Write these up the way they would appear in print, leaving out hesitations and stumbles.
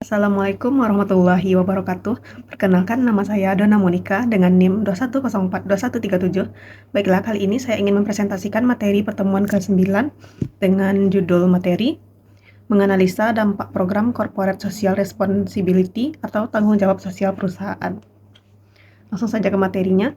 Assalamualaikum warahmatullahi wabarakatuh. Perkenalkan, nama saya Donna Monica dengan NIM 21042137. Baiklah, kali ini saya ingin mempresentasikan materi pertemuan ke-9 dengan judul materi menganalisa dampak program Corporate Social Responsibility atau tanggung jawab sosial perusahaan. Langsung saja ke materinya.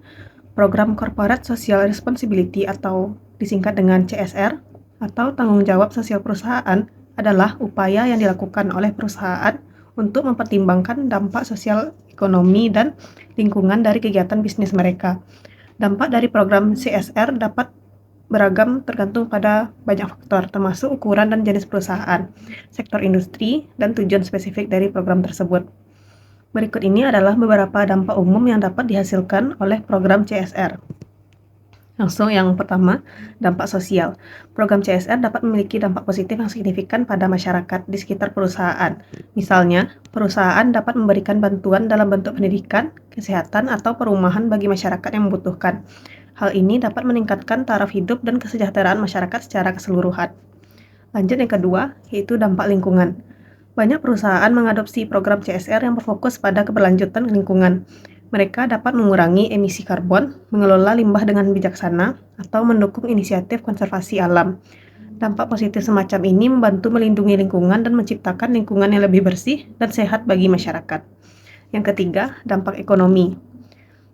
Program Corporate Social Responsibility atau disingkat dengan CSR atau tanggung jawab sosial perusahaan adalah upaya yang dilakukan oleh perusahaan untuk mempertimbangkan dampak sosial, ekonomi, dan lingkungan dari kegiatan bisnis mereka. Dampak dari program CSR dapat beragam tergantung pada banyak faktor, termasuk ukuran dan jenis perusahaan, sektor industri, dan tujuan spesifik dari program tersebut. Berikut ini adalah beberapa dampak umum yang dapat dihasilkan oleh program CSR. Langsung yang pertama, dampak sosial. Program CSR dapat memiliki dampak positif yang signifikan pada masyarakat di sekitar perusahaan. Misalnya, perusahaan dapat memberikan bantuan dalam bentuk pendidikan, kesehatan, atau perumahan bagi masyarakat yang membutuhkan. Hal ini dapat meningkatkan taraf hidup dan kesejahteraan masyarakat secara keseluruhan. Lanjut yang kedua, yaitu dampak lingkungan. Banyak perusahaan mengadopsi program CSR yang berfokus pada keberlanjutan lingkungan. Mereka dapat mengurangi emisi karbon, mengelola limbah dengan bijaksana, atau mendukung inisiatif konservasi alam. Dampak positif semacam ini membantu melindungi lingkungan dan menciptakan lingkungan yang lebih bersih dan sehat bagi masyarakat. Yang ketiga, dampak ekonomi.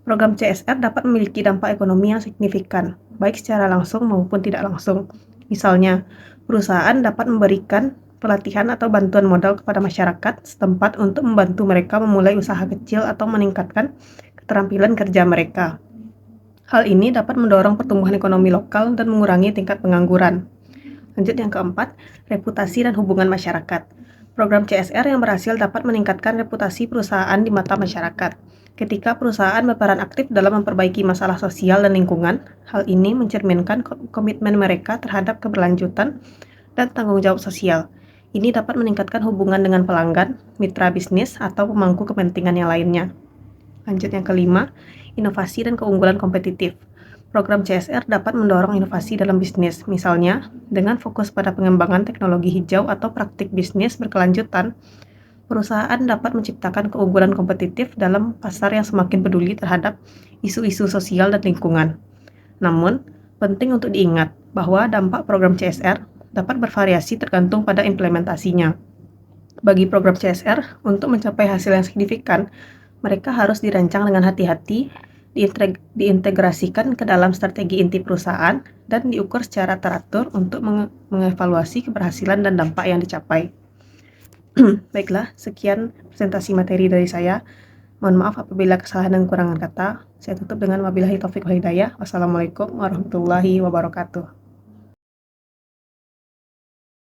Program CSR dapat memiliki dampak ekonomi yang signifikan, baik secara langsung maupun tidak langsung. Misalnya, perusahaan dapat memberikan pelatihan atau bantuan modal kepada masyarakat setempat untuk membantu mereka memulai usaha kecil atau meningkatkan keterampilan kerja mereka. Hal ini dapat mendorong pertumbuhan ekonomi lokal dan mengurangi tingkat pengangguran. Lanjut yang keempat, reputasi dan hubungan masyarakat. Program CSR yang berhasil dapat meningkatkan reputasi perusahaan di mata masyarakat. Ketika perusahaan berperan aktif dalam memperbaiki masalah sosial dan lingkungan, hal ini mencerminkan komitmen mereka terhadap keberlanjutan dan tanggung jawab sosial. Ini dapat meningkatkan hubungan dengan pelanggan, mitra bisnis, atau pemangku kepentingan yang lainnya. Lanjut yang kelima, inovasi dan keunggulan kompetitif. Program CSR dapat mendorong inovasi dalam bisnis, misalnya dengan fokus pada pengembangan teknologi hijau atau praktik bisnis berkelanjutan. Perusahaan dapat menciptakan keunggulan kompetitif dalam pasar yang semakin peduli terhadap isu-isu sosial dan lingkungan. Namun, penting untuk diingat bahwa dampak program CSR dapat bervariasi tergantung pada implementasinya. Bagi program CSR, untuk mencapai hasil yang signifikan, mereka harus dirancang dengan hati-hati, diintegrasikan ke dalam strategi inti perusahaan, dan diukur secara teratur untuk mengevaluasi keberhasilan dan dampak yang dicapai. Baiklah, sekian presentasi materi dari saya. Mohon maaf apabila kesalahan dan kekurangan kata. Saya tutup dengan wabillahi taufiq wal hidayah. Wassalamualaikum warahmatullahi wabarakatuh.